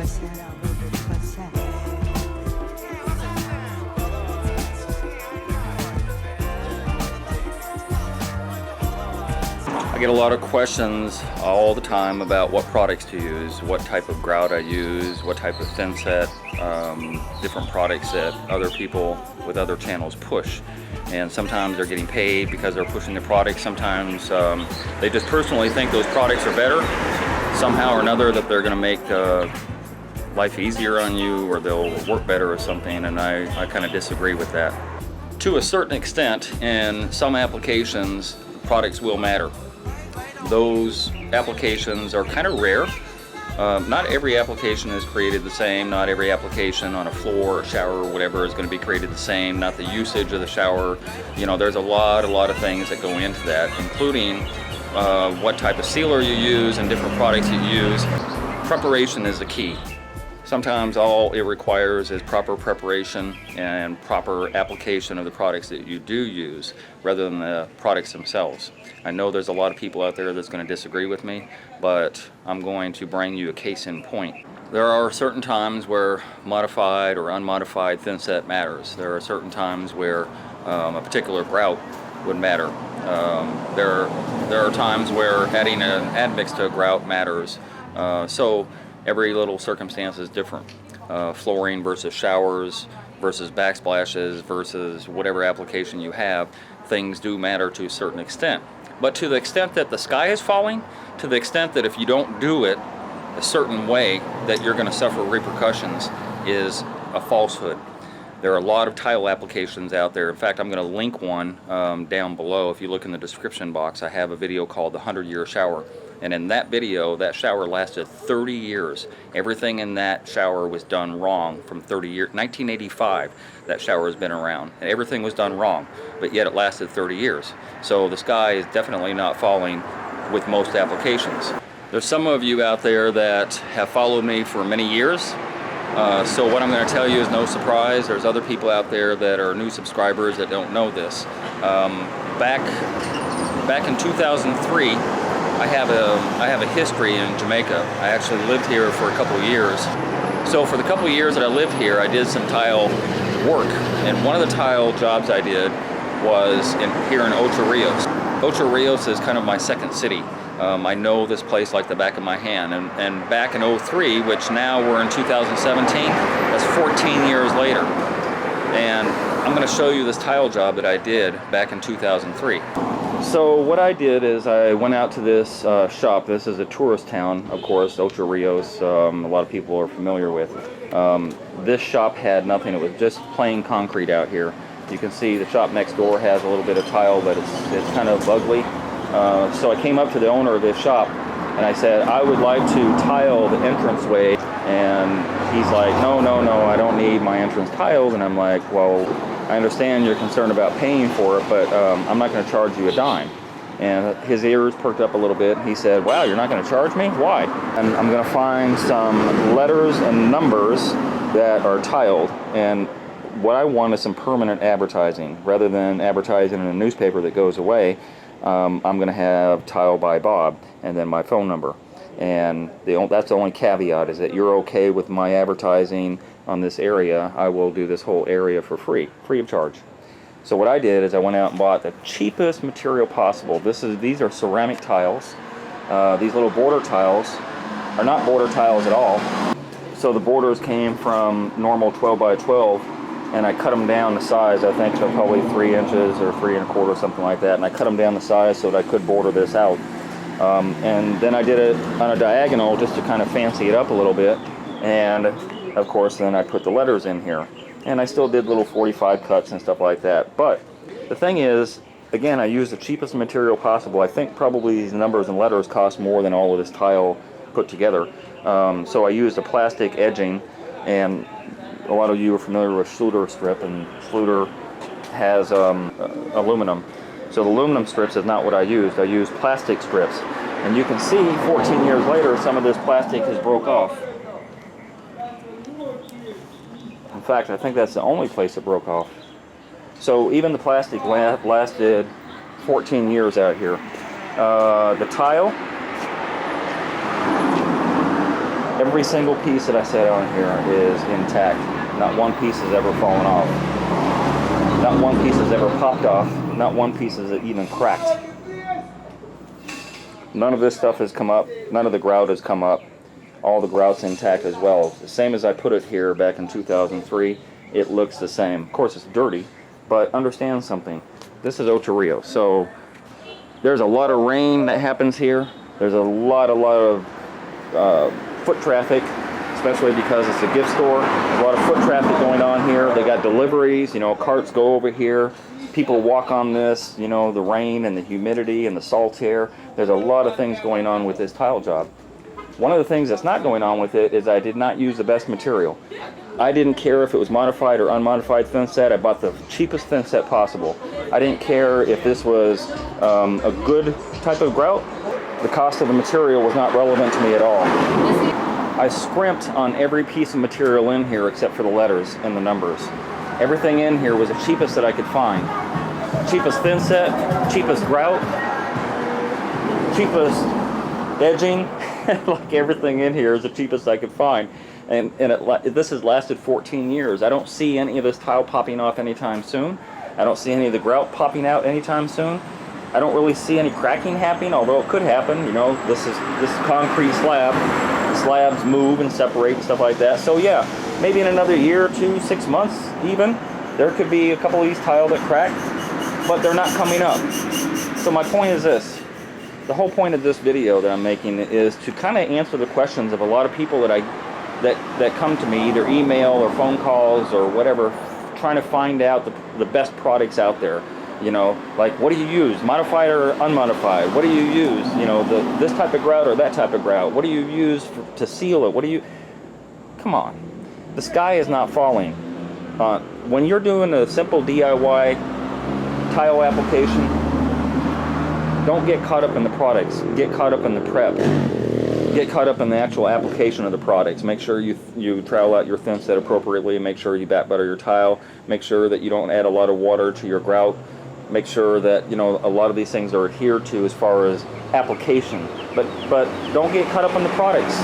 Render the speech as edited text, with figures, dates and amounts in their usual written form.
I get a lot of questions all the time about what products to use, what type of grout I use, what type of thin set, different products that other people with other channels push. And sometimes they're getting paid because they're pushing the product. Sometimes they just personally think those products are better somehow or another, that they're going to make life easier on you, or they'll work better or something, and I kind of disagree with that. To a certain extent, in some applications, products will matter. Those applications are kind of rare. Not every application is created the same. Not every application on a floor or shower or whatever is going to be created the same. Not the usage of the shower. You know, there's a lot of things that go into that, including what type of sealer you use and different products you use. Preparation is the key. Sometimes all it requires is proper preparation and proper application of the products that you do use, rather than the products themselves. I know there's a lot of people out there that's going to disagree with me, but I'm going to bring you a case in point. There are certain times where modified or unmodified thin set matters. There are certain times where a particular grout would matter. There are times where adding an admix to a grout matters. So every little circumstance is different. Flooring versus showers versus backsplashes versus whatever application you have, things do matter to a certain extent. But to the extent that the sky is falling, to the extent that if you don't do it a certain way that you're going to suffer repercussions, is a falsehood. There are a lot of tile applications out there. In fact, I'm going to link one down below. If you look in the description box, I have a video called the 100-Year Shower. And in that video, that shower lasted 30 years. Everything in that shower was done wrong from 30 years. 1985, that shower has been around. And everything was done wrong, but yet it lasted 30 years. So the sky is definitely not falling with most applications. There's some of you out there that have followed me for many years. So what I'm going to tell you is no surprise. There's other people out there that are new subscribers that don't know this. Back in 2003, I have a history in Jamaica. I actually lived here for a couple of years. So for the couple of years that I lived here, I did some tile work. And one of the tile jobs I did was here in Ocho Rios. Ocho Rios is kind of my second city. I know this place like the back of my hand. And back in '03, which now we're in 2017, that's 14 years later. And I'm going to show you this tile job that I did back in 2003. So what I did is I went out to this shop. This is a tourist town, of course, Ocho Rios. A lot of people are familiar with. This shop had nothing. It was just plain concrete out here. You can see the shop next door has a little bit of tile, but it's kind of ugly. So I came up to the owner of this shop and I said, I would like to tile the entranceway. And he's like, no, I don't need my entrance tiled. And I'm like, well, I understand you're concerned about paying for it, but I'm not going to charge you a dime. And his ears perked up a little bit. He said, wow, you're not going to charge me? Why? And I'm going to find some letters and numbers that are tiled. And what I want is some permanent advertising. Rather than advertising in a newspaper that goes away, I'm going to have Tile by Bob and then my phone number. And that's the only caveat, is that you're okay with my advertising on this area. I will do this whole area for free of charge. So what I did is I went out and bought the cheapest material possible. These are ceramic tiles. These little border tiles are not border tiles at all. So the borders came from normal 12 by 12, and I cut them down the size. I think they're probably 3 inches or 3 1/4, something like that. And I cut them down the size so that I could border this out. And then I did it on a diagonal just to kind of fancy it up a little bit. And of course, then I put the letters in here. And I still did little 45 cuts and stuff like that. But the thing is, again, I used the cheapest material possible. I think probably these numbers and letters cost more than all of this tile put together. So I used a plastic edging, and a lot of you are familiar with Schluter strip, and Schluter has aluminum. So the aluminum strips is not what I used. I used plastic strips. And you can see 14 years later, some of this plastic has broke off. In fact, I think that's the only place it broke off. So even the plastic lasted 14 years out here. The tile, Every single piece that I set on here is intact. Not one piece has ever fallen off. Not one piece has ever popped off. Not one piece has even cracked. None of this stuff has come up. None of the grout has come up. All the grout's intact as well. The same as I put it here back in 2003. It looks the same. Of course, it's dirty, but understand something. This is Ocho Rios, so there's a lot of rain that happens here. There's a lot of foot traffic, especially because it's a gift store. There's a lot of foot traffic going on here. They got deliveries, you know, carts go over here. People walk on this, you know, the rain and the humidity and the salt air. There's a lot of things going on with this tile job. One of the things that's not going on with it is I did not use the best material. I didn't care if it was modified or unmodified thin set. I bought the cheapest thin set possible. I didn't care if this was a good type of grout. The cost of the material was not relevant to me at all. I scrimped on every piece of material in here except for the letters and the numbers. Everything in here was the cheapest that I could find. Cheapest thin set, cheapest grout, cheapest edging. Like everything in here is the cheapest I could find. And this has lasted 14 years. I don't see any of this tile popping off anytime soon. I don't see any of the grout popping out anytime soon. I don't really see any cracking happening, although it could happen. You know, this is concrete slab. The slabs move and separate and stuff like that. So yeah, maybe in another year or two, 6 months even, there could be a couple of these tile that crack, but they're not coming up. So my point is this. The whole point of this video that I'm making is to kind of answer the questions of a lot of people that come to me, either email or phone calls or whatever, trying to find out the best products out there. You know, like, what do you use, modified or unmodified? What do you use? You know, this type of grout or that type of grout? What do you use to seal it? What do you? Come on, the sky is not falling. When you're doing a simple DIY tile application, don't get caught up in the products. Get caught up in the prep. Get caught up in the actual application of the products. Make sure you trowel out your thin set appropriately. Make sure you back butter your tile. Make sure that you don't add a lot of water to your grout. Make sure that, you know, a lot of these things are adhered to as far as application. But don't get caught up in the products.